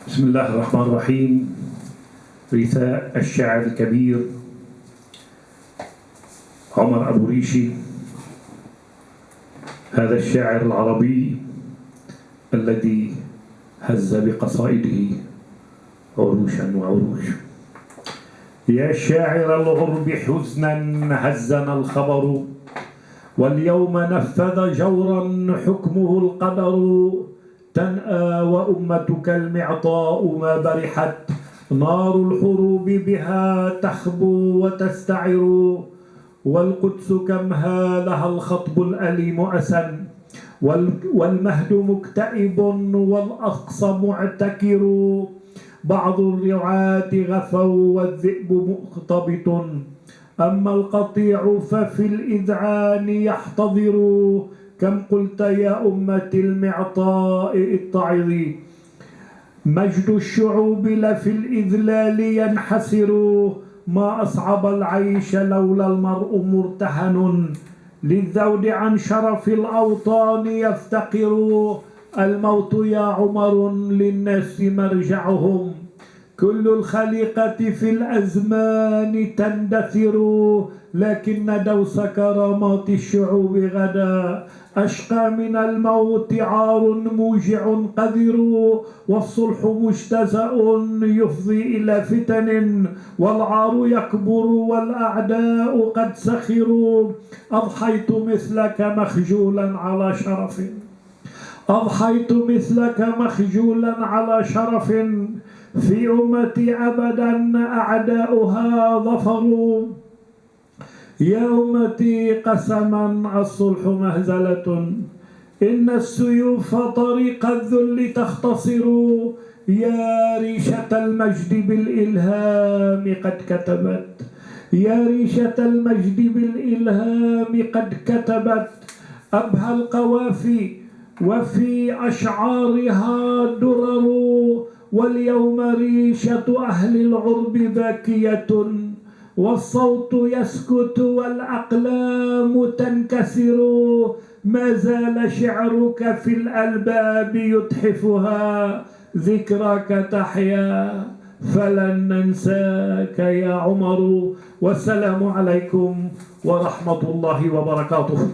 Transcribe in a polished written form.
بسم الله الرحمن الرحيم. رثاء الشاعر الكبير عمر أبو ريشي، هذا الشاعر العربي الذي هز بقصائده عروشا وعروش. يا شاعر الغرب حزنا هزنا الخبر، واليوم نفذ جورا حكمه القدر. تنأى وأمتك المعطاء ما برحت، نار الحروب بها تخبو وتستعر. والقدس كم هالها الخطب الأليم أسى، والمهد مكتئب والأقصى معتكر. بعض الرعاة غفوا والذئب مختبط، أما القطيع ففي الإذعان يحتضر. كم قلت يا أمة المعطاء اتعظي، مجد الشعوب لفي الإذلال ينحسر. ما أصعب العيش لولا المرء مرتهن، للذود عن شرف الأوطان يفتقر. الموت يا عمر للناس مرجعهم، كل الخليقة في الأزمان تندثر. لكن دوس كرامات الشعوب غدا أشقى من الموت، عار موجع قذر. والصلح مجتزأ يفضي إلى فتن، والعار يكبر والأعداء قد سخروا. أضحيت مثلك مخجولا على شرف، أضحيت مثلك مخجولا على شرف. في أمتي أبدا أعداؤها ظفروا. يا أمتي قسما الصلح مهزلة، إن السيوف طريق الذل تختصر. يا ريشة المجد بالإلهام قد كتبت، يا ريشة المجد بالإلهام قد كتبت. أبهى القوافي وفي أشعارها درر، واليوم ريشة أهل العرب باكية، والصوت يسكت والأقلام تنكسر. ما زال شعرك في الألباب يتحفها، ذكراك تحيا فلن ننساك يا عمر. والسلام عليكم ورحمة الله وبركاته.